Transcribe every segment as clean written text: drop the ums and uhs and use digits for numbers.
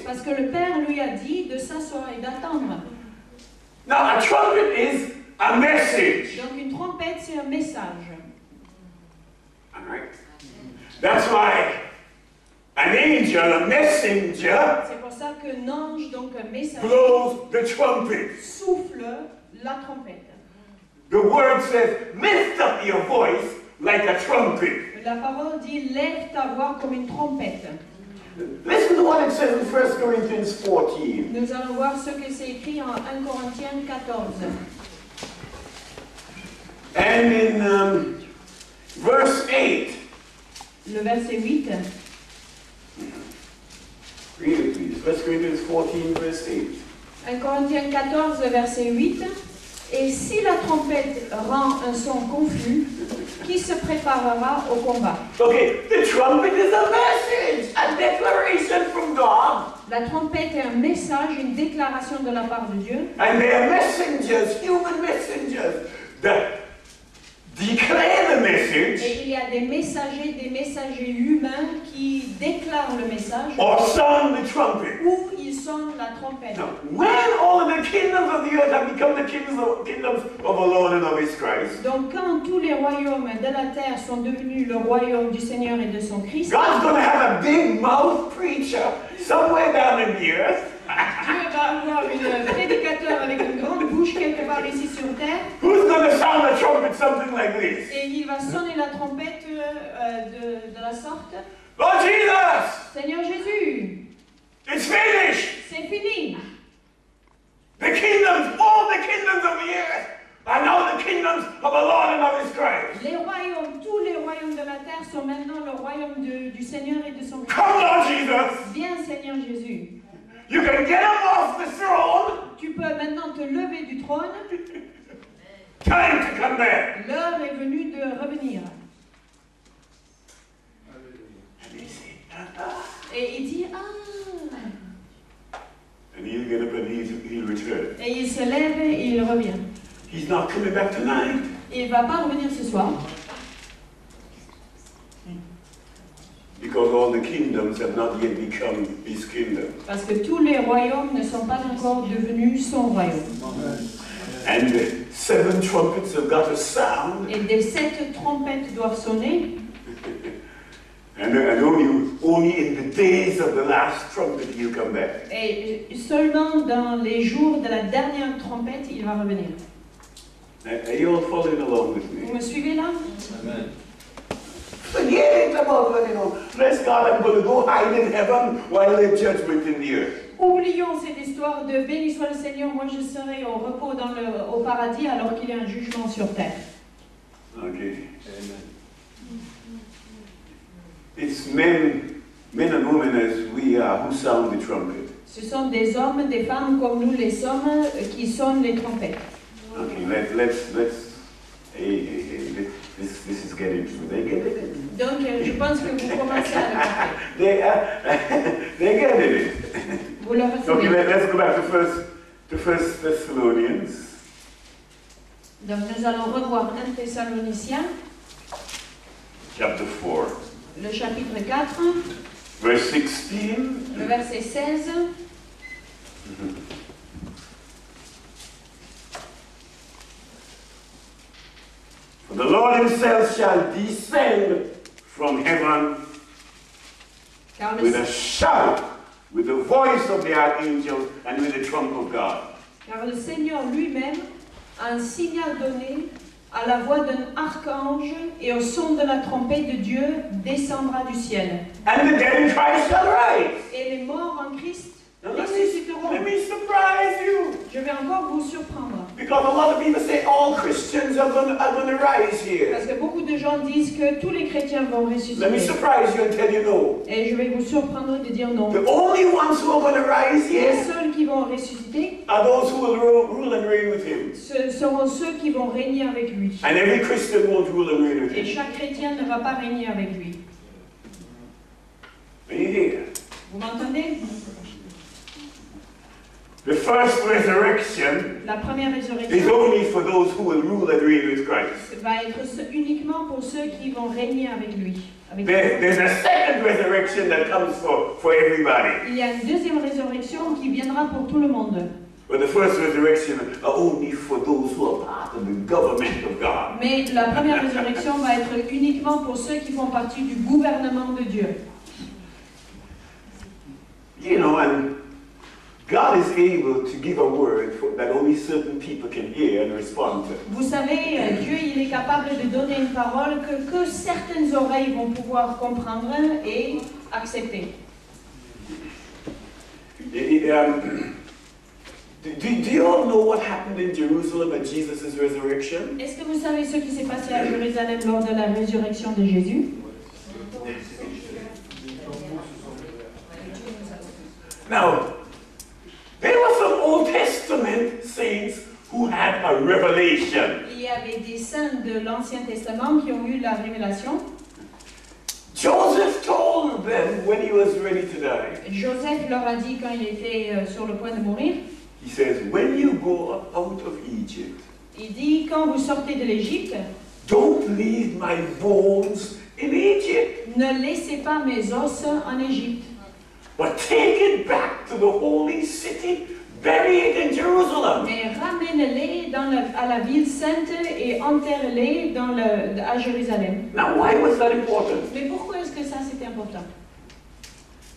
Parce que le Père lui a dit de s'asseoir et d'attendre. Now, a trumpet is a message. Donc une trompette, c'est un message. All right? That's why an angel, a messenger, C'est pour ça qu'un ange, donc un messager, blows the trumpet. souffle la trompette. The word says, lift up your voice like a trumpet. La parole dit, lève ta voix comme une trompette. Listen to what it says in 1 Corinthians 14. Nous allons voir ce que c'est écrit en 1 Corinthiens 14. And in verse 8, Le verset 8. read it please. 1 Corinthians 14, verse 8. 1 Corinthiens 14, verset 8. Et si la trompette rend un son confus, qui se préparera au combat? Okay, the trumpet is a message, a declaration from God. La trompette est un message, une déclaration de la part de Dieu. And they are messengers, human messengers, that declare the message Et il y a des messagers humains qui déclarent le message or sound the trumpet. ou ils sonnent la trompette. Now, when all of the kingdoms of the earth have become the kingdoms of our Lord and of His Christ, Donc quand tous les royaumes de la terre sont devenus le royaume du Seigneur et de son Christ, God's going to have a big mouth preacher somewhere down in the earth Dieu va avoir un prédicateur avec une grande bouche quelque part ici sur terre who's going to sound the trumpet something like this. et il va sonner la trompette de la sorte. Lord Jesus, Seigneur Jésus, it's finished. c'est fini. The kingdoms, all the kingdoms of the earth are now the kingdoms of the Lord and of His Christ. Les royaumes, tous les royaumes de la terre sont maintenant le royaume du Seigneur et de son Christ. Come, Lord Jesus. Viens Seigneur Jésus. You can get him off the throne. Tu peux maintenant te lever du trône. Time to come back. L'heure est venue de revenir. And he said, Et il dit, ah. and he'll get up and he'll return. Et il se lève et il revient. He's not coming back tonight. Il ne va pas revenir ce soir. Because all the kingdoms have not yet become his kingdom. Parce que tous les royaumes ne sont pas encore devenus son royaume. And the 7 trumpets have got to sound. Et des 7 trompettes doivent sonner. And only in the days of the last trumpet he'll come back. Et seulement dans les jours de la dernière trompette, il va revenir. Are you all following along with me? Vous me suivez là? Amen. Forget it about, bless God, I'm going to go hide in heaven while there's judgment in the earth. Oublions cette histoire de béni soit le Seigneur, moi je serai au repos au paradis alors qu'il y a un jugement sur terre. Okay. Amen. It's men and women as we are who sound the trumpet. Ce sont des hommes, des femmes comme nous les sommes qui sonnent les trompettes. Okay, let's hey, this is getting through. They get it. Donc je pense que vous commencez à le comprendre. They get it. Vous le Okay, recevez. let's go back to First Thessalonians. Donc nous allons revoir 1 Thessaloniciens, Chapter 4, le chapitre 4, verse 16. le verset 16. For the Lord himself shall descend from heaven Car with a shout, with the voice of the archangel, and with the trump of God. car le Seigneur lui-même a un signal donné à la voix d'un archange et au son de la trompette de Dieu descendra du ciel. And the dead in Christ shall rise. Et les morts en Christ Now, ressusciteront. let me surprise you. Je vais encore vous surprendre. Because a lot of people say all Christians are going to rise here. Parce que beaucoup de gens disent que tous les chrétiens vont Let me ressusciter. surprise you and tell you no. Et je vais vous surprendre de dire non. The only ones who are going to rise Les here seuls qui vont ressusciter, are those who will rule and reign with him. ce seront ceux qui vont régner avec lui. And every Christian won't rule and reign with Et him. chaque chrétien ne va pas régner avec lui. Are you here? Vous m'entendez? The first resurrection La première is résurrection only for those who will rule and reign with Christ. va être uniquement pour ceux qui vont régner avec lui. There's a second resurrection that comes for everybody. Il y a une deuxième résurrection qui viendra pour tout le monde. But the first resurrection are only for those who are part of the government of God. Mais la première résurrection va être uniquement pour ceux qui font partie du gouvernement de Dieu. You know, and God is able to give a word that only certain people can hear and respond to. Vous savez, Dieu, il est capable de donner une parole que certaines oreilles vont pouvoir comprendre et accepter. Do you all know what happened in Jerusalem at Jesus' resurrection? Est-ce que vous savez ce qui s'est passé à Jérusalem lors de la résurrection de Jésus? Now, there were some Old Testament saints who had a revelation. Il y avait des saints de l'Ancien Testament qui ont eu la révélation. Joseph told them when he was ready to die. Joseph leur a dit quand il était sur le point de mourir. He says, when you go up out of Egypt, Il dit, quand vous sortez de l'Égypte, don't leave my bones in Egypt, ne laissez pas mes os en Égypte, but take it back to the holy city, bury it in Jerusalem. mais ramène-les à la ville sainte et enterre-les à Jérusalem. Now, why was that important? Mais pourquoi est-ce que ça c'était important?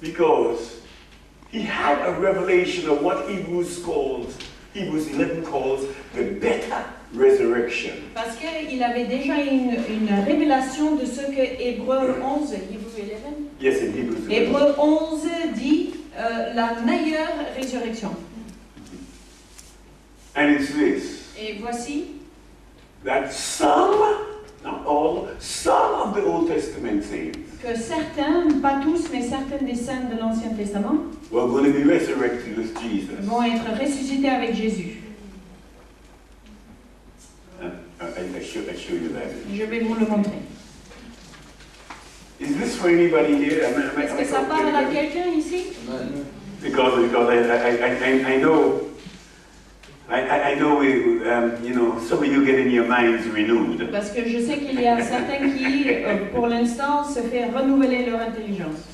Because he had a revelation of what Hebrews 11 calls the better resurrection. Parce qu'il avait déjà une révélation de ce que Hébreux 11, Yes, in Hebrews 11. Hébreux 11 dit la meilleure résurrection. And it's this, Et voici that some, not all, some of the Old Testament saints que certains, pas tous, mais certains des saints de l'Ancien Testament were going to be resurrected with Jesus. vont être ressuscités avec Jésus. I show you that. Je vais vous le montrer. Is this for anybody here? Est-ce que ça parle à quelqu'un ici? Because I know. I know you know, some of you getting your minds renewed. Parce que je sais qu'il y a certains qui, pour l'instant, se font renouveler leur intelligence.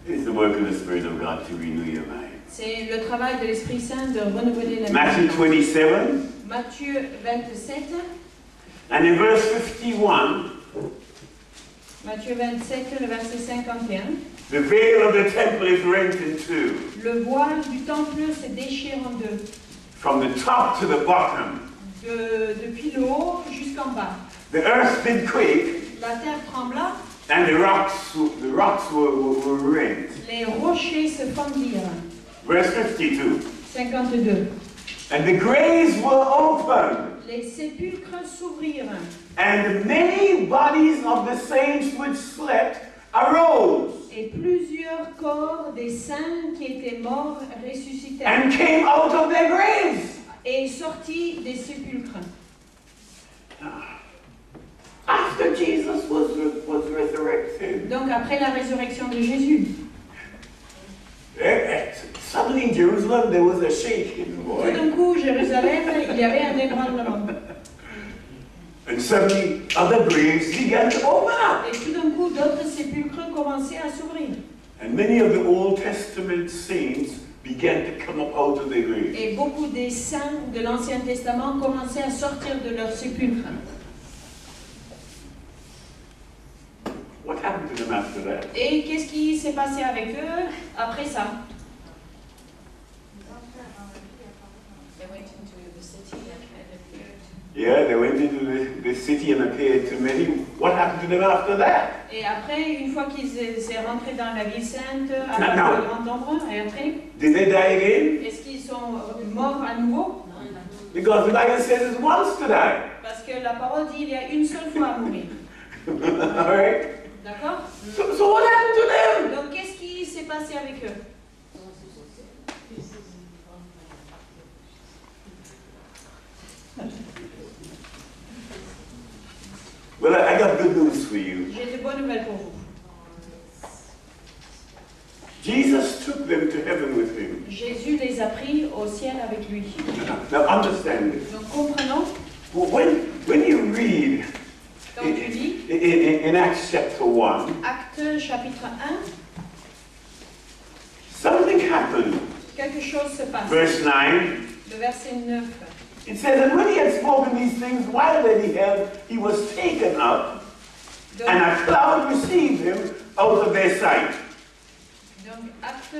It's the work of the Spirit of God to renew your mind. C'est le travail de l'Esprit Saint de renouveler la Matthew 27, Matthieu 27, and in verse 51, Matthieu 27, le verset 51. the veil of the temple is rent in two, Le voile du temple se déchire en deux, from the top to the bottom. depuis le haut jusqu'en bas. The earth did quake, La terre trembla, and the rocks were rent. les rochers se fendirent. Verse 52. 52. And the graves were opened, Les sépulcres s'ouvrirent, and many bodies of the saints which slept arose et plusieurs corps des saints qui étaient morts ressuscitèrent, and came out of their graves. et sortis des sépulcres. After Jesus was resurrected, Donc après la résurrection de Jésus, suddenly in Jerusalem there was a shaking, tout boy. d'un coup, Jérusalem, il y avait un ébranlement. And suddenly other graves began to open up. Et tout d'un coup, d'autres sépulcres commençaient à s'ouvrir. And many of the Old Testament saints began to come up out of their graves. Et beaucoup des saints de l'Ancien Testament commençaient à sortir de leurs sépulcres. What happened to them after that? Et qu'est-ce qui s'est passé avec eux après ça? Yeah, they went into the city and appeared to many. What happened to them after that? Et après, une fois qu'ils sont rentrés dans la ville sainte, No. avec le grand nombre, et après, Did they die again? est-ce qu'ils sont morts à nouveau? Because the Bible says it's once to die. Parce que la parole dit qu'il y a une seule fois à mourir. All right? D'accord? So what happened to them? Donc, qu'est-ce qui s'est passé avec eux? Well, I got good news for you. J'ai de bonnes nouvelles pour vous. Jesus took them to heaven with him. Jésus les a pris au ciel avec lui. Now understand this. Donc comprenons, When you read quand tu lis in Acts chapter 1, Actes chapitre 1, something happened. quelque chose se passe. Verse 9, Le verset 9. it says, and when he had spoken these things, while they beheld, he was taken up, Donc, and a cloud received him out of their sight. donc Actes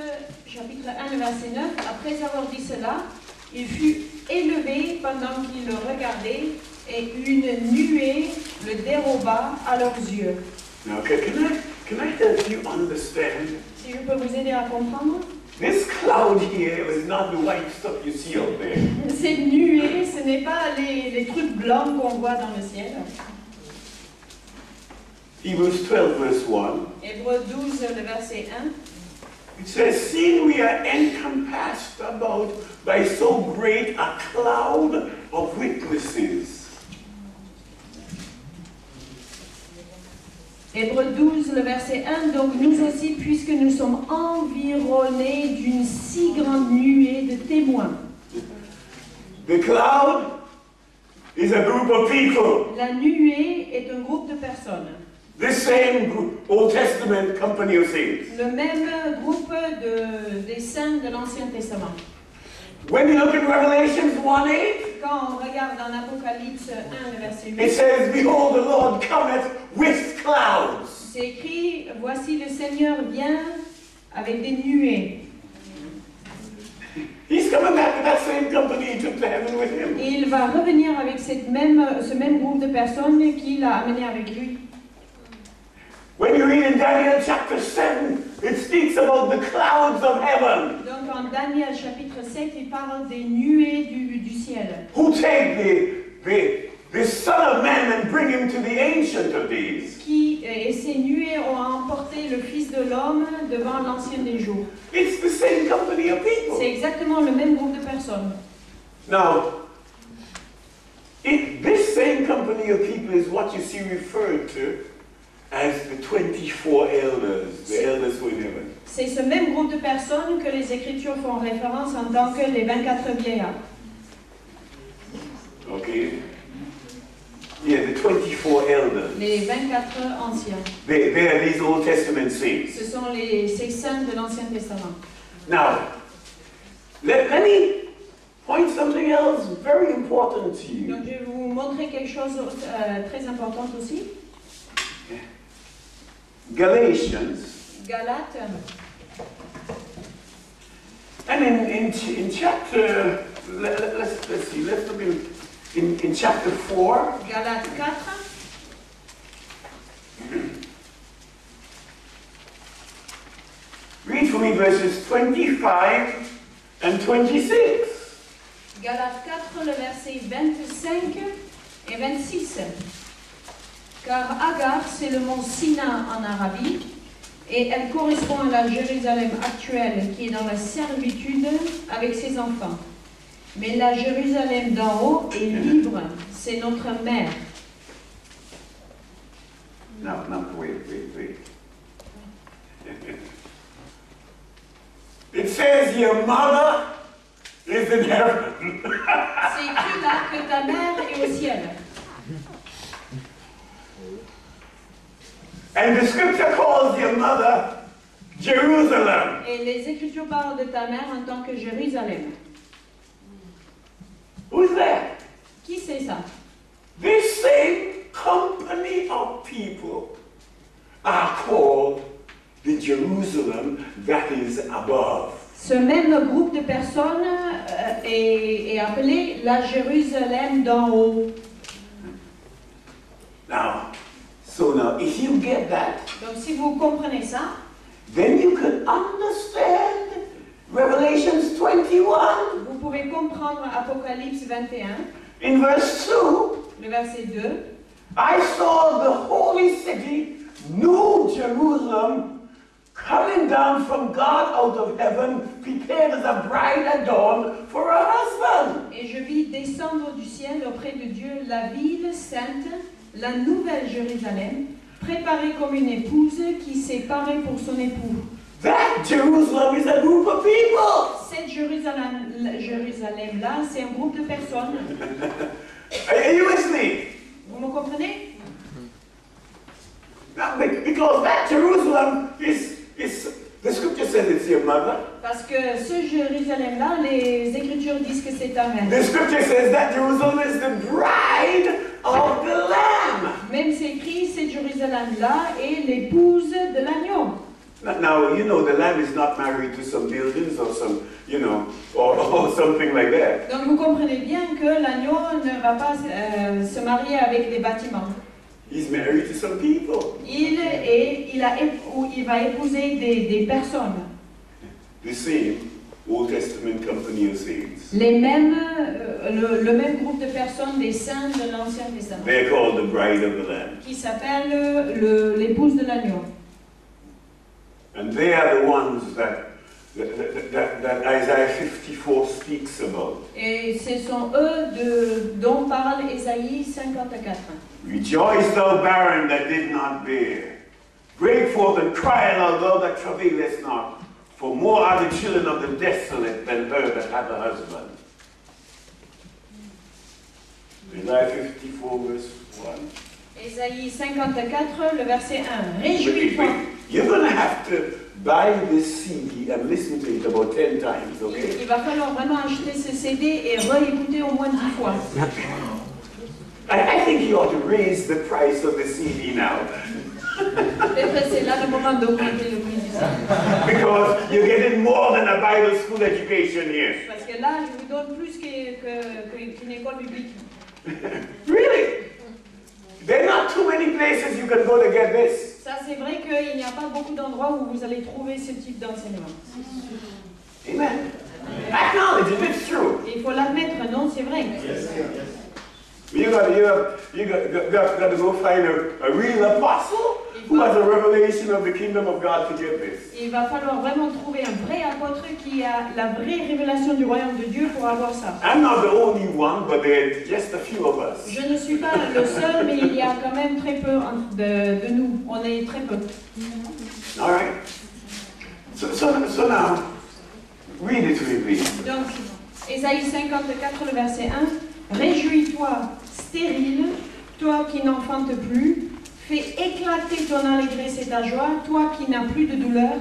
chapitre 1, le verset 9. Après avoir dit cela, il fut élevé pendant qu'il le regardait, et une nuée le déroba à leurs yeux. Now, can I help you understand? Si je peux vous aider à comprendre, This cloud here is not the white stuff you see out there. cette nuée, ce n'est pas les trucs blancs qu'on voit dans le ciel. Hebrews 12, verse 1. Hébreux 12, le verset 1. It says, seeing we are encompassed about by so great a cloud of witnesses. Hébreux 12, le verset 1. Donc nous aussi, puisque nous sommes environnés d'une si grande nuée de témoins. The cloud is a group of people. La nuée est un groupe de personnes. This same group, Old Testament company of saints. Le même groupe des saints de l'Ancien Testament. When you look in Revelations 1:8, Quand on regarde dans Apocalypse 1, le verset 8, it says, behold, the Lord cometh with clouds. c'est écrit, voici le Seigneur vient avec des nuées. He's coming back with that same company he took to heaven with him. Et il va revenir avec ce même groupe de personnes qu'il a amené avec lui. When you read in Daniel chapter 7, it speaks about the clouds of heaven. Donc en Daniel chapitre 7, il parle des nuées du ciel. Who take the Son of Man and bring him to the Ancient of Days. Et ces nuées ont emporté le Fils de l'homme devant l'Ancien des jours. It's the same company of people. C'est exactement le même groupe de personnes. Now, this same company of people is what you see referred to as the 24 elders, the elders who are in heaven. C'est ce même groupe de personnes que les Écritures font référence en tant que les 24 vieillards. Okay? Yeah, the 24 elders. Les 24 anciens. They are these Old Testament saints. Ce sont ces saints de l'Ancien Testament. Now, let me point something else very important to you. Donc je vais vous montrer quelque chose très important aussi. Galatians. Galates. And in chapter, let's see, let's look in chapter 4. Galates 4. Read for me verses 25 and 26. Galates 4, le verset 25 et 26. Car Agar, c'est le mont Sina en Arabie, et elle correspond à la Jérusalem actuelle qui est dans la servitude avec ses enfants. Mais la Jérusalem d'en haut est libre, c'est notre mère. No, wait. It says your mother is in heaven. C'est écrit là que ta mère est au ciel. And the scripture calls your mother Jerusalem. Et les Écritures parlent de ta mère en tant que Jérusalem. Who's that? Qui c'est ça? This same company of people are called the Jerusalem that is above. Ce même groupe de personnes est appelé la Jérusalem d'en haut. Now, if you get that, Donc si vous comprenez ça, then you can understand Revelations 21. vous pouvez comprendre Apocalypse 21, In verse 2, le verset 2. I saw the holy city, New Jerusalem, coming down from God out of heaven, prepared as a bride adorned for her husband. Et je vis descendre du ciel auprès de Dieu la ville sainte, la nouvelle Jérusalem, préparée comme une épouse qui s'est parée pour son époux. That Jerusalem is a group Jérusalem-là, c'est un groupe de personnes. Are you with me? Vous me comprenez? Now, because that Jerusalem is the scripture says it's your mother. Parce que ce Jérusalem-là, les Écritures disent que c'est ta mère. The scripture says that Jerusalem is the bride of the Lamb. Même c'est écrit, cette Jérusalem-là est l'épouse de l'agneau. Now, you know, the Lamb is not married to some buildings or some, you know, or something like that. Donc vous comprenez bien que l'agneau ne va pas se marier avec des bâtiments. He's married to some people. Il va épouser des personnes. The same Old Testament company of saints. Les mêmes, le même groupe de personnes, des saints de l'Ancien Testament. They're called the bride of the Lamb. Qui s'appelle l'épouse de l'agneau. And they are the ones that Isaiah 54 speaks about. Et ce sont eux dont parle Ésaïe 54. Rejoice, thou barren that did not bear. Break forth and cry aloud, thou that travailest not. For more are the children of the desolate than her that hath a husband. Isaiah 54, verse 1. Ésaïe 54, le verset 1. Réjouis-toi. You're going to have to buy this CD and listen to it about 10 times, okay? Il va falloir vraiment acheter ce CD et réécouter au moins 10 fois. I think you ought to raise the price of the CD now. Peut-être c'est là le moment d'augmenter le prix du CD. Because you're getting more than a Bible school education here. Parce que là, je vous donne plus qu'une école biblique. Really? There are not too many places you can go to get this. Ça, c'est vrai qu'il n'y a pas beaucoup d'endroits où vous allez trouver ce type d'enseignement. Amen. Acknowledge it, it's true. Il faut l'admettre, non, c'est vrai. You got to go find a real apostle who has a revelation of the kingdom of God to get this. Il va falloir vraiment trouver un vrai apôtre qui a la vraie révélation du royaume de Dieu pour avoir ça. I'm not the only one, but there are just a few of us. Je ne suis pas le seul, mais il y a quand même très peu de nous. On est très peu. All right. So now, read it to me, please. Donc, Ésaïe 54, le verset 1. Réjouis-toi, stérile, toi qui n'enfantes plus. Fais éclater ton allégresse et ta joie, toi qui n'as plus de douleur,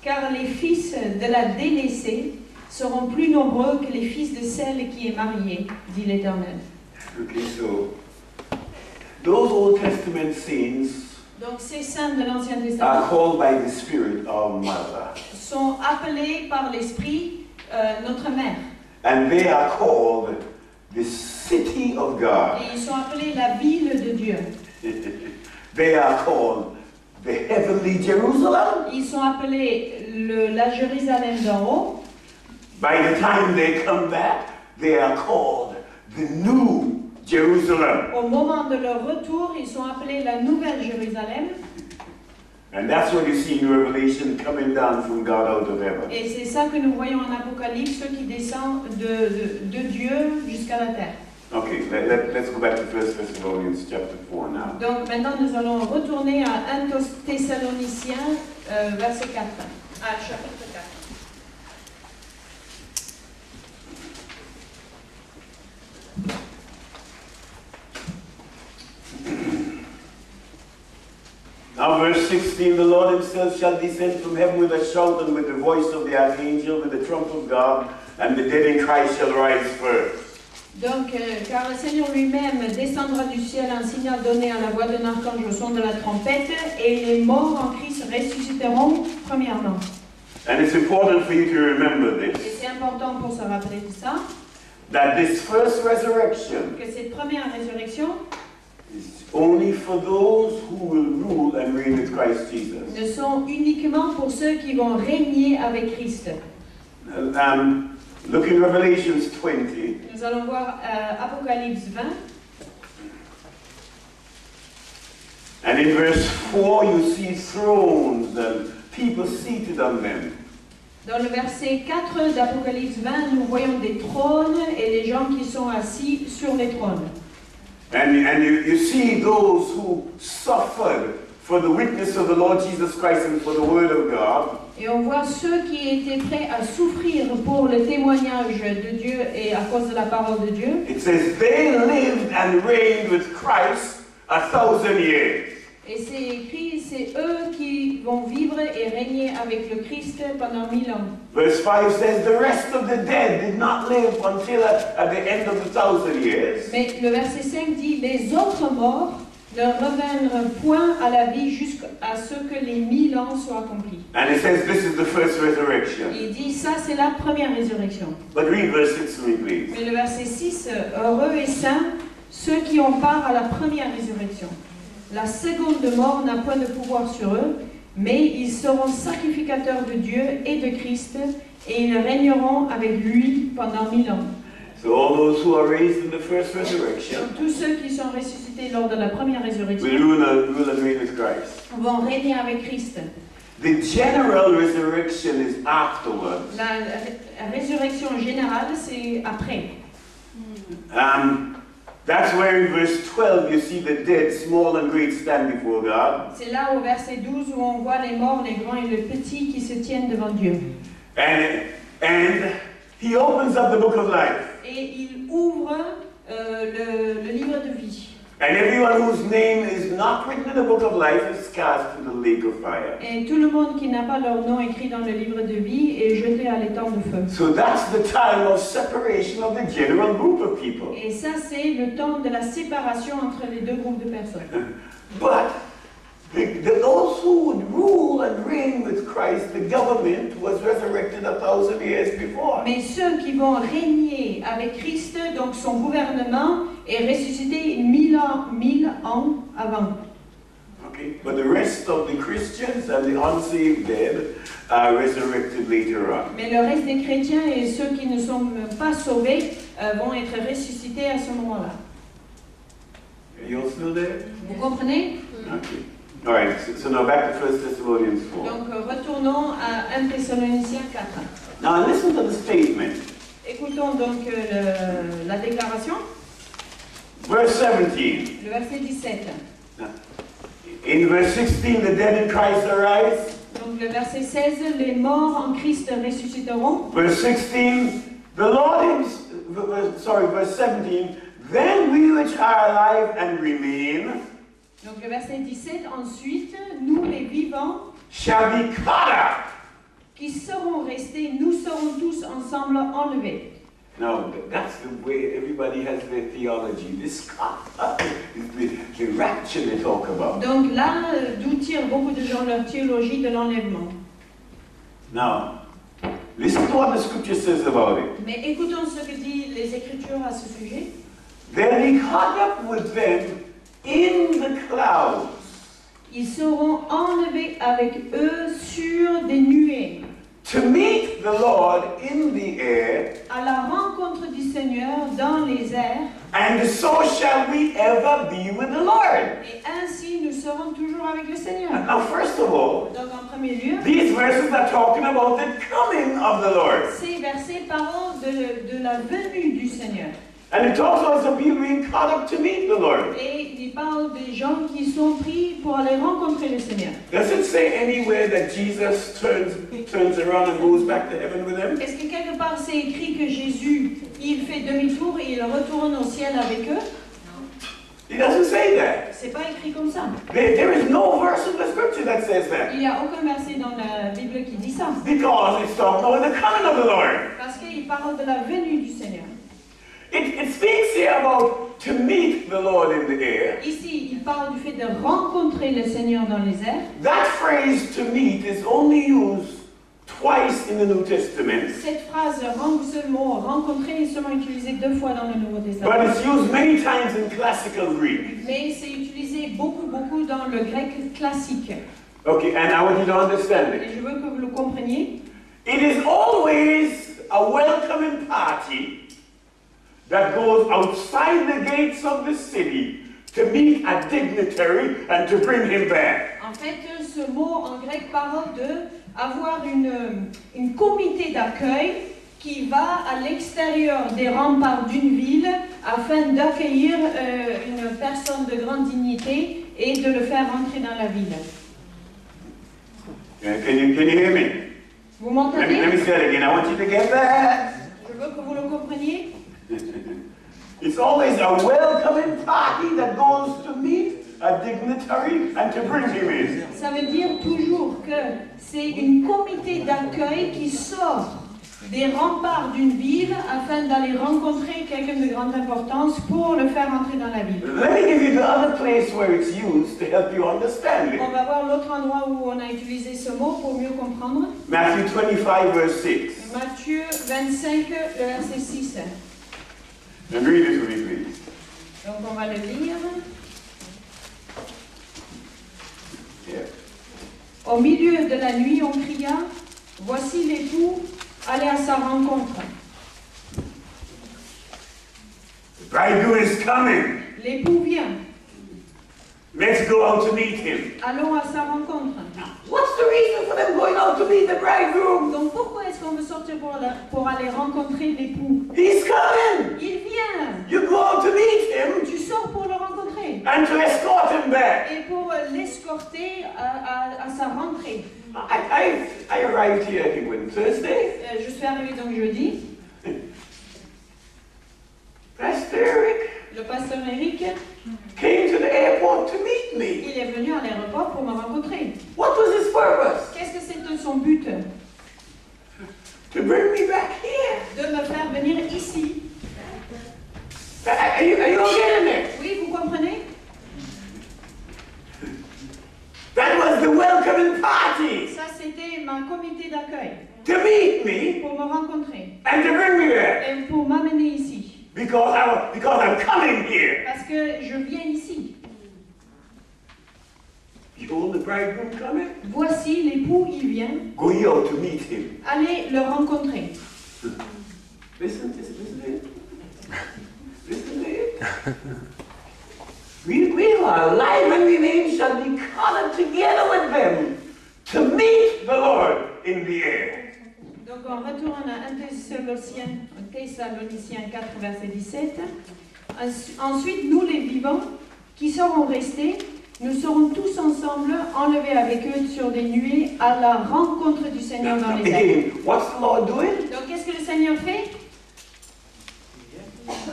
car les fils de la délaissée seront plus nombreux que les fils de celle qui est mariée, dit l'Éternel. Okay, so those Old Testament saints Donc ces saints de l'Ancien are Testament called by the Spirit our mother, sont appelés par l'Esprit notre mère. and they are called the city of God. Et ils sont appelés la ville de Dieu. They are called the heavenly Jerusalem. Ils sont appelés la Jérusalem d'en haut. By the time they come back, they are called the new Jerusalem. Au moment de leur retour, ils sont appelés la nouvelle Jérusalem. And that's what you see in Revelation coming down from God out of heaven. Et c'est ça que nous voyons en Apocalypse, ceux qui descendent de Dieu jusqu'à la terre. Okay, let's go back to 1 Thessalonians chapter 4 now. Donc maintenant nous allons retourner à 1 Thessaloniciens verset 4, chapitre 4. Now verse 16, the Lord himself shall descend from heaven with a shout and with the voice of the archangel, with the trump of God, and the dead in Christ shall rise first. Donc, car le Seigneur lui-même descendra du ciel un signal donné à la voix d'un archange au son de la trompette, et les morts en Christ ressusciteront premièrement. And it's important for you to remember Et this, c'est important pour se rappeler de ça, that this first resurrection que cette première résurrection is only for those who will rule and reign with Christ Jesus. ne sont uniquement pour ceux qui vont régner avec Christ. Look in Revelations 20. Nous allons voir Apocalypse 20. And in verse 4 you see thrones and people seated on them. Dans le verset 4 d'Apocalypse 20, nous voyons des trônes et les gens qui sont assis sur les trônes. And you see those who suffered for the witness of the Lord Jesus Christ and for the word of God. Et on voit ceux qui étaient prêts à souffrir pour le témoignage de Dieu et à cause de la parole de Dieu. It says they lived and reigned with Christ 1,000 years. Et c'est écrit, c'est eux qui vont vivre et régner avec le Christ pendant 1000 ans. Verse 5 says the rest of the dead did not live until at the end of the 1,000 years. Mais le verset 5 dit, les autres morts ne revinrent point à la vie jusqu'à ce que les 1000 ans soient accomplis. And it says this is the first resurrection. Il dit, ça c'est la première résurrection. But read verse 6 to me, please. Mais le verset 6, heureux et saints, ceux qui ont part à la première résurrection. La seconde mort n'a point de pouvoir sur eux, mais ils seront sacrificateurs de Dieu et de Christ, et ils régneront avec lui pendant 1000 ans. So all those who are raised in the first resurrection Tous ceux qui sont ressuscités lors de la première résurrection will rule and reign with Christ. vont régner avec Christ. The general resurrection is afterwards. La résurrection générale, c'est après. That's where in verse 12 you see the dead, small and great, stand before God. C'est là au verset 12 où on voit les morts, les grands et les petits qui se tiennent devant Dieu. And he opens up the book of life. Et il ouvre le livre de vie. And everyone whose name is not written in the book of life is cast in the lake of fire. Et tout le monde qui n'a pas leur nom écrit dans le livre de vie est jeté à l'étang de feu. So that's the time of separation of the general group of people. Et ça, c'est le temps de la séparation entre les deux groupes de personnes. But those who would rule and reign with Christ, the government was resurrected 1,000 years before. Mais ceux qui vont régner avec Christ, donc son gouvernement, est ressuscité 1000 ans avant. Okay, but the rest of the Christians and the unsaved dead are resurrected later on. Mais le reste des chrétiens et ceux qui ne sont pas sauvés vont être ressuscités à ce moment-là. Are you all still there? Vous comprenez? Okay. All right, so now back to 1 Thessalonians 4. Donc retournons à 1 Thessaloniciens 4. Now listen to the statement. Écoutons donc la déclaration. Verse 17. Le verset 17. In verse 16, the dead in Christ arise. Donc le verset 16, les morts en Christ ressusciteront. Verse 16, the Lord verse 17, then we which are alive and remain Donc le verset 17, ensuite, nous les vivants shall be caught up. Qui seront restés, nous serons tous ensemble enlevés. Now, that's the way everybody has their theology. This caught up is the rapture they talk about. Donc là, d'où tirent beaucoup de gens leur théologie de l'enlèvement. Now, listen to what the scripture says about it. Mais écoutons ce que disent les Écritures à ce sujet. They'll be caught up with them in the clouds. Ils seront enlevés avec eux sur des nuées. To meet the Lord in the air. À la rencontre du Seigneur dans les airs. And so shall we ever be with the Lord. Et ainsi nous serons toujours avec le Seigneur. Now, first of all, donc en premier lieu, these verses are talking about the coming of the Lord. Ces versets parlent de la venue du Seigneur. And it talks about some people being caught up to meet the Lord. Et il parle des gens qui sont pris pour aller rencontrer le Seigneur. Does it say anywhere that Jesus turns around and goes back to heaven with them? Est-ce que quelque part c'est écrit que Jésus, il fait demi-tour et il retourne au ciel avec eux? It doesn't say that. C'est pas écrit comme ça. There is no verse in the scripture that says that. Il n'y a aucun verset dans la Bible qui dit ça. Because it's talking about the coming of the Lord. Parce qu'il parle de la venue du Seigneur. It speaks here about to meet the Lord in the air. Ici, il parle du fait de rencontrer le Seigneur dans les airs. That phrase to meet is only used twice in the New Testament. Cette phrase, ce mot rencontrer, est seulement utilisé 2 fois dans le Nouveau Testament. But it's used many times in classical Greek. Mais c'est utilisé beaucoup dans le grec classique. Okay, and I want you to understand Et it. je veux que vous le compreniez. It is always a welcoming party that goes outside the gates of the city to meet a dignitary and to bring him back. En fait, ce mot en grec parle de avoir une comité d'accueil qui va à l'extérieur des remparts d'une ville afin d'accueillir une personne de grande dignité et de le faire rentrer dans la ville. Can you hear me? Vous Let m'entendez? me say it again. I want you to get that. Je veux que vous le compreniez. It's always a welcoming party that goes to meet a dignitary and to bring him in. Ça veut dire toujours que c'est une comité d'accueil qui sort des remparts d'une ville afin d'aller rencontrer quelqu'un de grande importance pour le faire entrer dans la ville. Let me give you the other place where it's used to help you understand it. On va voir l'autre endroit où on a utilisé ce mot pour mieux comprendre. Matthew 25, verse 6. Matthieu 25, le verset 6. And read it with me, please. Donc on va le lire. Yeah. Au milieu de la nuit, on cria, « Voici l'époux, allez à sa rencontre. The bridegroom is coming. L'époux vient, Let's go out to meet him. allons à sa rencontre. » What's the reason for them going out to meet the bridegroom? Donc pourquoi est-ce qu'on veut sortir pour aller rencontrer l'époux? He's coming. Il vient. You go out to meet him Tu sors pour le rencontrer and to escort him back. et pour l'escorter à sa rentrée. I arrived here, I think, on Thursday. Je suis arrivée donc jeudi. Pastor Eric Le pasteur Eric, came to the airport to meet me. il est venu à l'aéroport pour me rencontrer. What was his purpose? Qu'est-ce que c'était son but? To bring me back here. De me faire venir ici. Are you getting it? Oui, vous comprenez? That was the welcoming party. Ça, c'était ma comité d'accueil To meet me pour me rencontrer and to bring me back. et pour m'amener ici. Because I'm coming here. Parce que je viens ici. Behold the bridegroom coming. Voici l'époux, il vient. Go ye out to meet him. Allez le rencontrer. Listen to it. Listen to it. We are alive and remain shall be caught up together with them to meet the Lord in the air. Donc on retourne à 1 Thessaloniciens 4, verset 17. Ensuite, nous les vivants, qui serons restés, nous serons tous ensemble enlevés avec eux sur des nuées à la rencontre du Seigneur dans les airs. Again, what's the Lord doing? Donc qu'est-ce que le Seigneur fait?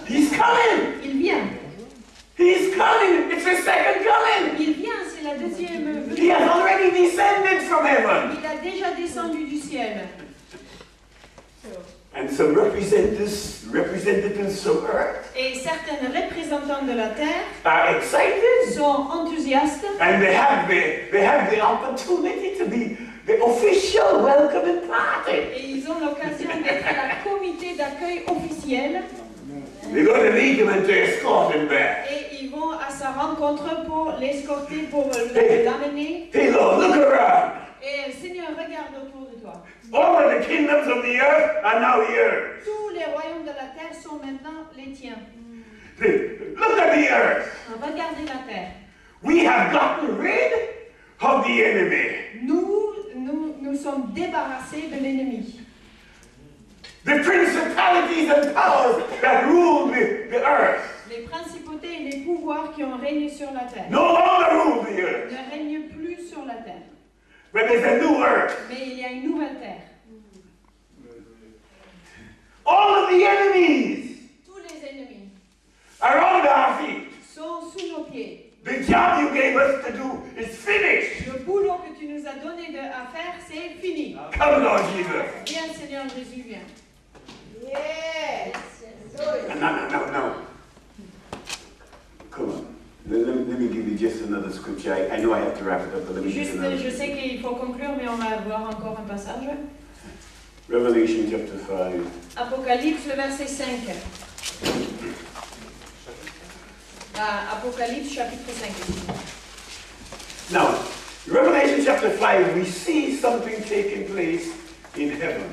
He's coming. Il vient. He's coming. It's his second coming. Il vient, c'est la deuxième He venue. has already descended from heaven. Il a déjà descendu du ciel. And some representatives from earth Et certaines représentants de la terre are excited. sont enthousiastes And they have the opportunity to be the official welcoming party. et ils ont l'occasion d'être la comité d'accueil officielle They're going to meet him and to escort him back. et ils vont à sa rencontre pour l'escorter, pour l'amener. Hey Lord, look around. Et Seigneur, regarde autour de toi. All of the kingdoms of the earth are now yours. Tous les royaumes de la terre sont maintenant les tiens. Look at the earth. Regardez la terre. We have gotten rid of the enemy. Nous sommes débarrassés de l'ennemi. The principalities and powers that rule the earth Les principautés et les pouvoirs qui ont régné sur la terre no longer rule the earth. ne règnent plus sur la terre. But there's a new earth. Mais il y a une nouvelle terre. All of the enemies Tous les ennemis are under our feet. sont sous nos pieds. The job you gave us to do is finished. Le boulot que tu nous as donné à faire, c'est fini. Come, Lord Jesus. Viens, Seigneur Jésus, viens. Yes. No. Come on. Let me give you just another scripture. I know I have to wrap it up, but let me give Juste, you another. je sais qu'il faut conclure, mais on va voir encore un passage. Revelation chapter 5. Apocalypse, le verset 5. Apocalypse, chapitre 5. Now, Revelation chapter 5, we see something taking place in heaven.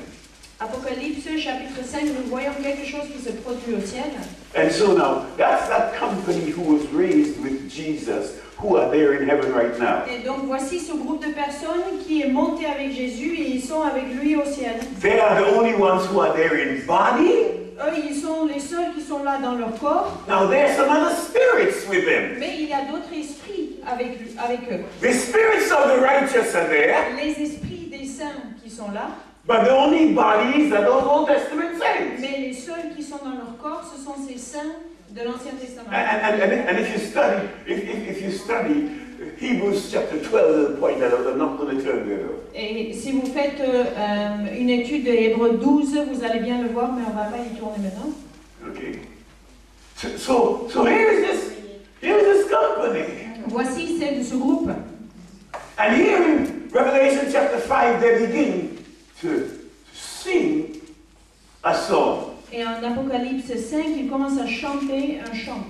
Apocalypse, chapitre 5, nous voyons quelque chose qui se produit au ciel. And so now, that's that company who was raised with Jesus, who are there in heaven right now. Et donc voici ce groupe de personnes qui est monté avec Jésus et ils sont avec lui au ciel. They are the only ones who are there in body. Eux, ils sont les seuls qui sont là dans leur corps, Now, there's some other spirits with them. mais il y a d'autres esprits avec eux. The spirits of the righteous are there, Les esprits des saints qui sont là, but the only bodies are those Old Testament saints. mais les seuls qui sont dans leur corps, ce sont ces saints de l'Ancien Testament. And if you study Hebrews chapter 12, it'll point that out. I'm not going to turn there though. Et si vous faites une étude de Hébreux 12, vous allez bien le voir, mais on ne va pas y tourner maintenant. Okay. So here's this company. Voici celle de ce groupe. And here in Revelation chapter 5, they begin to sing a song. Et en Apocalypse 5, ils commencent à chanter un chant.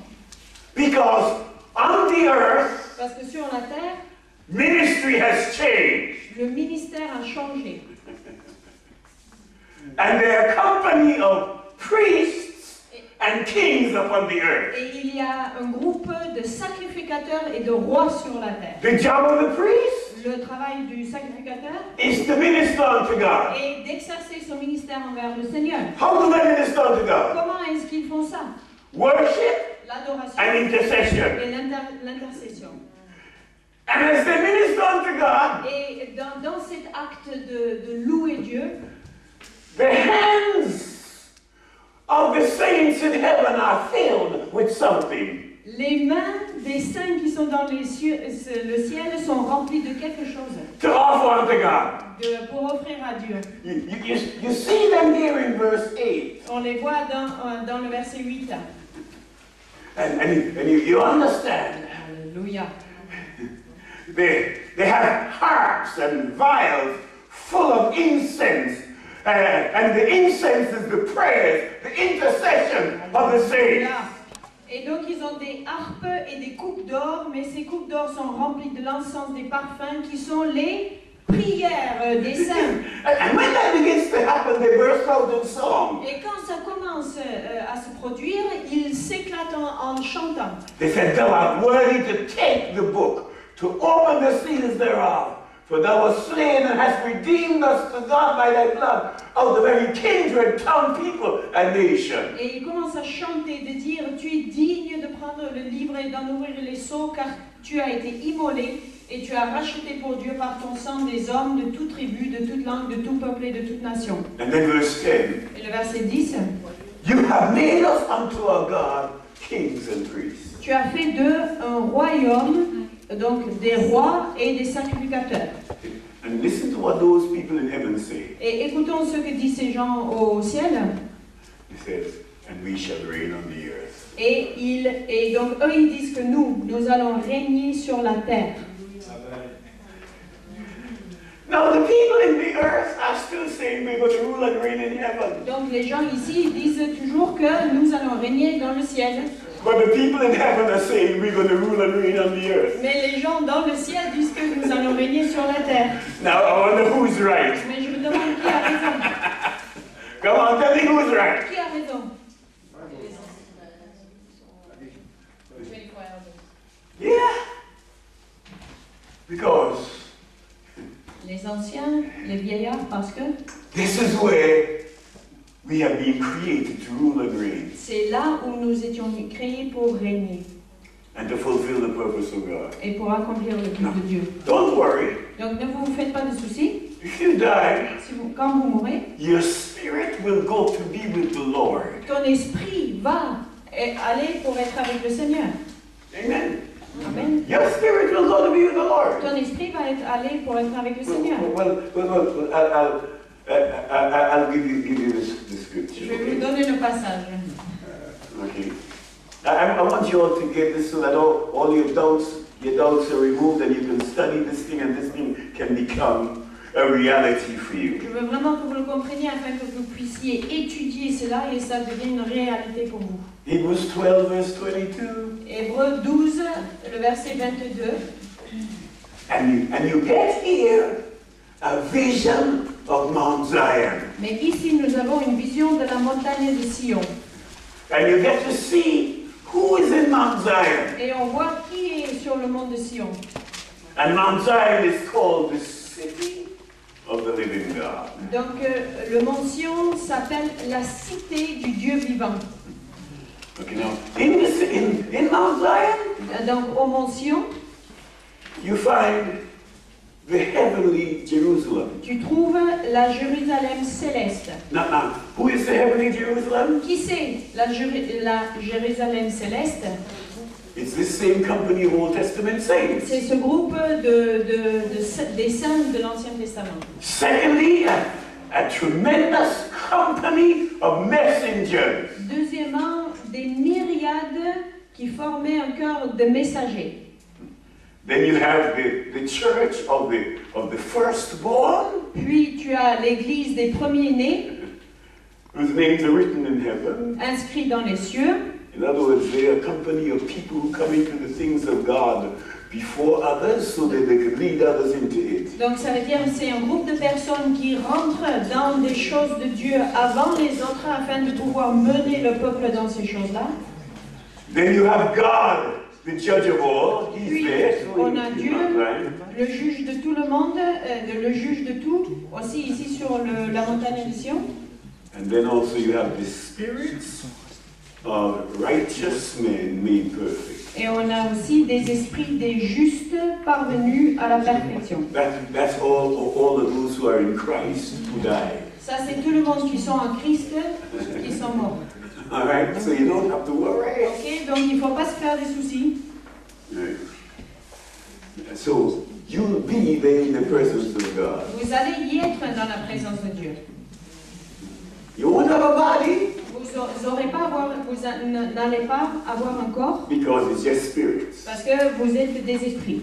Because on the earth, Parce que sur la terre, ministry has changed. le ministère a changé. And there are a company of priests and kings upon the earth. Et il y a un groupe de sacrificateurs et de rois sur la terre. The job of the priest Le travail du sacrificateur is to minister unto God. est d'exercer son ministère envers le Seigneur. How do they minister unto God? Comment est-ce qu'ils font ça? Worship L'adoration and intercession. et l'intercession. And as they minister unto God, Et dans cet acte de louer Dieu, the hands of the saints in heaven are filled with something. les mains des saints qui sont dans les cieux, le ciel sont remplies de quelque chose To offer unto God. pour offrir à Dieu. You see them here in verse 8. On les voit dans le verset 8. And you understand. Alléluia. They have harps and vials full of incense. And the incense is the prayers, the intercession of the saints. Là. Et donc ils ont des harpes et des coupes d'or, mais ces coupes d'or sont remplies de l'encens des parfums qui sont les prières des saints. And when that begins to happen, they burst out in song. Et quand ça commence à se produire, ils s'éclatent en chantant. They said, Thou art worthy to take the book, to open the seals thereof. For thou wast slain and hast redeemed us to God by thy blood, out of every kindred, tongue, people, and nation. Et il commence à chanter, de dire, tu es digne de prendre le livre et d'en ouvrir les sceaux, car tu as été immolé et tu as racheté pour Dieu par ton sang des hommes de toute tribu, de toute langue, de tout peuple et de toute nation. And then verse 10. Et le verset 10, You have made us unto our God kings and priests. tu as fait d'eux un royaume, donc des rois et des sacrificateurs. And listen to what those people in heaven say. Et écoutons ce que disent ces gens au ciel. He says, And we shall reign on the earth. Et donc eux ils disent que nous allons régner sur la terre. Now the people in the earth are still saying we're going to rule and reign in heaven. Donc les gens ici ils disent toujours que nous allons régner dans le ciel. But the people in heaven are saying we're going to rule and reign on the earth. Mais les gens dans le ciel disent que nous allons régner sur la terre. Now I wonder who's right. Mais je me demande qui a raison. Come on, tell me who's right. Qui a raison? Yeah. Because Les anciens, les vieillards, parce que this is where we have been created to rule and reign. c'est là où nous étions créés pour régner And to fulfill the purpose of God. et pour accomplir le but de Dieu. Don't worry. Donc ne vous faites pas de soucis. If you die, Quand vous mourrez, your spirit will go to be with the Lord. ton esprit va aller pour être avec le Seigneur. Amen. Amen. Your spirit will go to be with the Lord. Ton esprit va aller pour être avec le Seigneur. I'll give you this scripture. Je vais vous donner le passage. Okay. I want you all to get this so that all your doubts are removed and you can study this thing and this thing can become a reality for you. Je veux vraiment que vous le compreniez afin que vous puissiez étudier cela et ça devienne une réalité pour vous. Hebrews 12 verse 22. Hébreux 12, le verset 22. And you get here a vision of Mount Zion. Mais ici, nous avons une vision de la montagne de Sion. And you get to see who is in Mount Zion. Et on voit qui est sur le mont de Sion. And Mount Zion is called the city of the living God. Donc, le mont Sion s'appelle la cité du Dieu vivant. Okay, now, in Mount Zion, Donc, au mont Sion, you find the heavenly Jerusalem. Tu trouves la Jérusalem céleste. Now, who is the heavenly Jerusalem? Qui c'est la Jérusalem céleste? It's this same company of Old Testament saints. C'est ce groupe des saints de l'Ancien Testament. Secondly, a tremendous company of messengers. Deuxièmement, des myriades qui formaient un cœur de messagers. Then you have the church of the firstborn, Puis tu as l'église des premiers-nés, whose names are written in heaven. inscrits dans les cieux. In other words, they are a company of people who come into the things of God before others so that they can lead others into it. Donc ça veut dire que c'est un groupe de personnes qui rentrent dans des choses de Dieu avant les autres afin de pouvoir mener le peuple dans ces choses-là. Then you have God, the judge of all. He's Puis there. So on a he's Dieu, not lying. le juge de tout le monde, le juge de tout, aussi ici sur la montagne de Sion. And then also you have the spirits of righteous men made perfect. Et on a aussi des esprits des justes parvenus à la perfection. That's all of those who are in Christ who die. Ça, c'est tout le monde qui sont en Christ, qui sont morts. All right, so you don't have to worry. Ok, donc il ne faut pas se faire des soucis. Right. So you'll be there in the presence of God. Vous allez y être dans la présence de Dieu. You won't have a body Vous n'allez pas avoir un corps because it's just spirits. parce que vous êtes des esprits.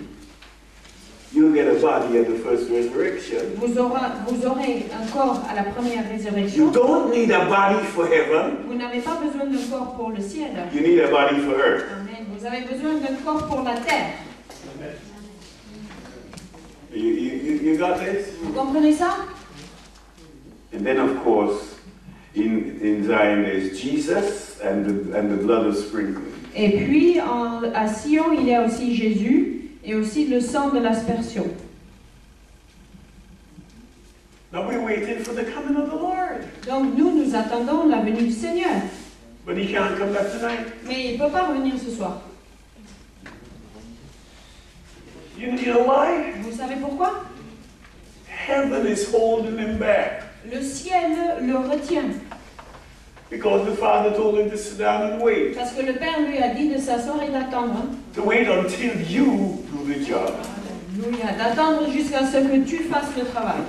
You'll get a body at the first resurrection. Vous aurez un corps à la première You résurrection. don't need a body for heaven. Vous n'avez pas besoin d'un corps pour le ciel. You need a body for earth. Amen. Vous avez besoin d'un corps pour la terre. You got this? Vous comprenez ça? And then, of course, in Zion there's Jesus and the blood of sprinkling. Et puis à Sion, il y a aussi Jésus et aussi le sang de l'aspersion. Now we're waiting for the coming of the Lord. Donc nous attendons la venue du Seigneur. But he can't come back tonight. Mais il ne peut pas revenir ce soir. You know why? Vous savez pourquoi? Heaven is holding him back. Le ciel le retient. Because the Father told him to sit down and wait. Parce que le Père lui a dit de s'asseoir et d'attendre. To wait until you do the job. Alléluia. D'attendre jusqu'à ce que tu fasses le travail.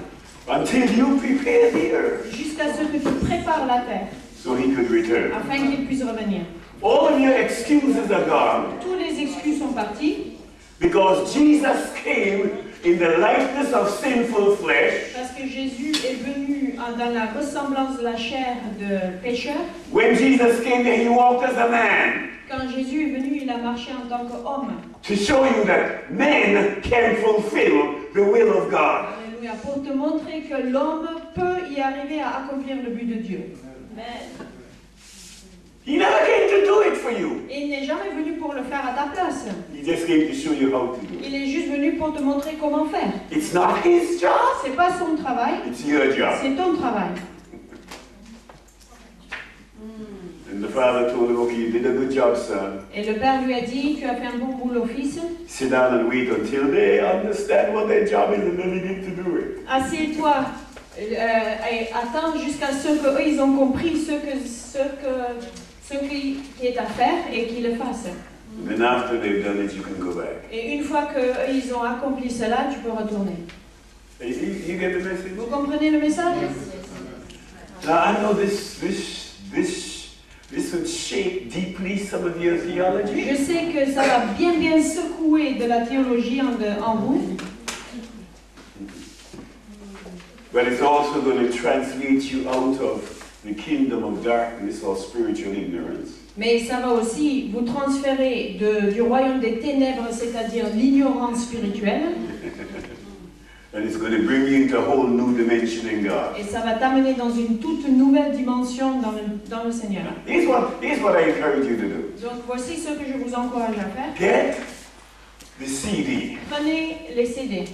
Until you prepare the earth. Jusqu'à ce que tu prépares la terre. So he could return. Afin qu'il puisse revenir. All of your excuses are gone. Tous les excuses sont parties. Because Jesus came in the likeness of sinful flesh. Parce que Jésus est venu dans la ressemblance de la chair de pécheur. When Jesus came there, he walked as a man. Quand Jésus est venu, il a marché en tant qu'homme. To show you that men can fulfill the will of God. Alléluia. Pour te montrer que l'homme peut y arriver à accomplir le but de Dieu. Amen. He never came to do it for you. Et il n'est jamais venu pour le faire à ta place. He just came to show you how to do it. Il est juste venu pour te montrer comment faire. It's not his job. C'est pas son travail, It's your job. c'est ton travail. And the Father told him, okay, you did a good job, son. Et le Père lui a dit, tu as fait un bon boulot, fils. Sit down and wait until they understand what their job is and then begin to do it. Assieds-toi et attends jusqu'à ce qu'eux, ils ont compris ce qui est à faire et qu'ils le fassent. And then after they've done it, you can go back. Et une fois qu'ils ont accompli cela, tu peux retourner. You get the message? Vous comprenez le message? Now I know this would shake deeply some of your theology. Je sais que ça va bien secouer de la théologie en vous. But it's also going to translate you out of the kingdom of darkness or spiritual ignorance. Mais ça va aussi vous transférer du royaume des ténèbres, c'est-à-dire l'ignorance spirituelle. And it's going to bring you into a whole new dimension in God. Et ça va t'amener dans une toute nouvelle dimension dans le Seigneur. Here's what I encourage you to do. Donc voici ce que je vous encourage à faire. Get the CD. Prenez les CD.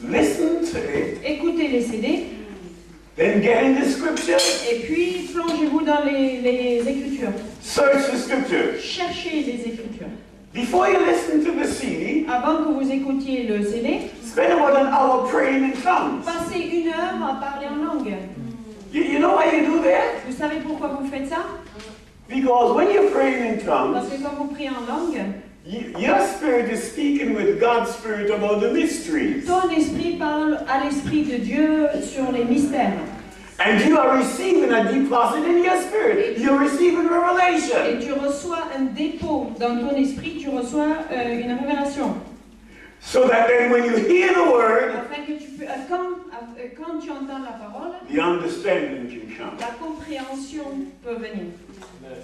Listen to it. Écoutez les CD. Then get in the scriptures. Et puis plongez-vous dans les Écritures. Search the scriptures. Cherchez les Écritures. before you listen to the CD, avant que vous écoutiez le CD, spend about an hour praying in tongues. passez 1 heure à parler en langue. You know why you do that? Vous savez pourquoi vous faites ça? Because when you're praying in Parce tongues, que quand vous priez en langue, your spirit is speaking with God's spirit about the mysteries. ton esprit parle à l'esprit de Dieu sur les mystères. And you are receiving a deposit in your spirit. You're receiving Et revelation. tu reçois un dépôt dans ton esprit, tu reçois une révélation. So that then when you hear the word, Afin que tu peux, quand tu entends la parole, the understanding can come. la compréhension peut venir.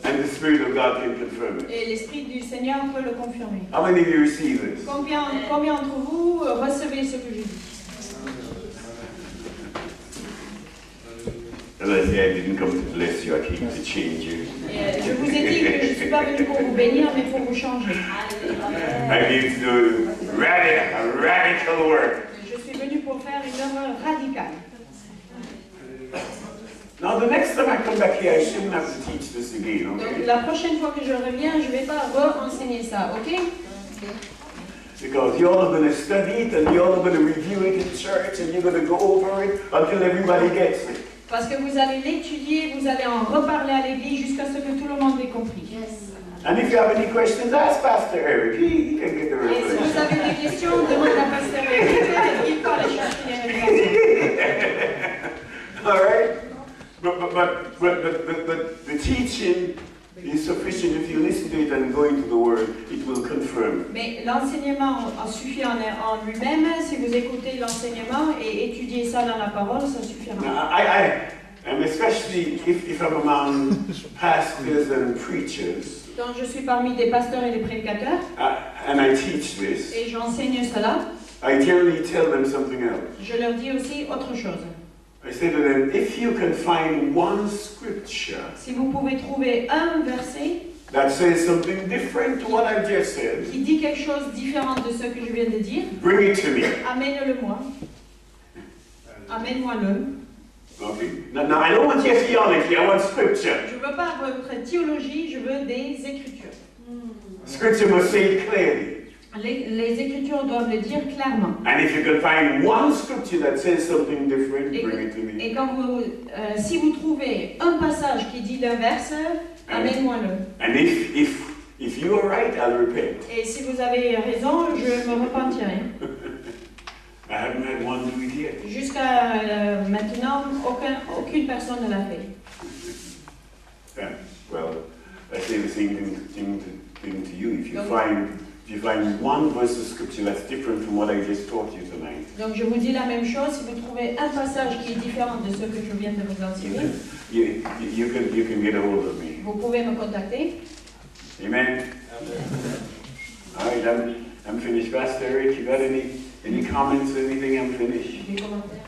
And the Spirit of God can confirm it. Et l'esprit du Seigneur peut le confirmer. How many of you receive this? Combien d'entre vous recevez ce que je dis? As I said, I didn't come to bless you, I came to change you. Et je vous ai dit que je ne suis pas venu pour vous bénir, mais pour vous changer. I came to do radical work. Je suis venu pour faire une œuvre radicale. Now, the next time I come back here, I shouldn't have to teach this again, Donc okay? la prochaine fois que je reviens, je ne vais pas re-enseigner ça, ok? Because you're all going to study it and you're all going to review it in church and you're going to go over it until everybody gets it. Parce que vous allez l'étudier, vous allez en reparler à l'église jusqu'à ce que tout le monde l'ait compris. And if you have any questions, ask Pastor Eric. He can get the Et si vous revelation. avez des questions, demandez à Pasteur Eric, il peut aller chercher les révélations. All right? But the teaching is sufficient. If you listen to it and go into the Word, it will confirm. Mais l'enseignement en suffit en lui-même. Si vous écoutez l'enseignement et étudiez ça dans la parole, ça suffira. Now, and especially if I'm among pastors and preachers, Donc je suis parmi des pasteurs et des prédicateurs and I teach this, et j'enseigne cela. I generally tell them something else. Je leur dis aussi autre chose. I say to them, if you can find one scripture Si vous pouvez trouver un verset that says something different to what I've just said, qui dit quelque chose de différent de ce que je viens de dire, bring it to me. amène-le-moi. Amène-moi-le. Okay. Now, I don't want your theology, I want scripture. Je ne veux pas votre théologie, je veux des écritures. Scripture must say it clearly. Les écritures doivent le dire clairement. And if you can find one scripture that says something different, bring it to me. Et quand si vous trouvez un passage qui dit l'inverse, amène-moi-le. And if you are right, I'll repent. Et si vous avez raison, je me repentirai. I haven't had one do it yet. Jusqu'à maintenant, aucune personne ne l'a fait. Yeah, well, I say the same thing to you. If you find one verse of scripture that's different from what I just taught you tonight, Donc je vous dis la même chose, si vous trouvez un passage qui est différent de ce que je viens de vous enseigner, you can get a hold of me. vous pouvez me contacter. Amen. All right, I'm finished. Pastor Eric, you got any comments, anything? I'm finished. Des commentaires.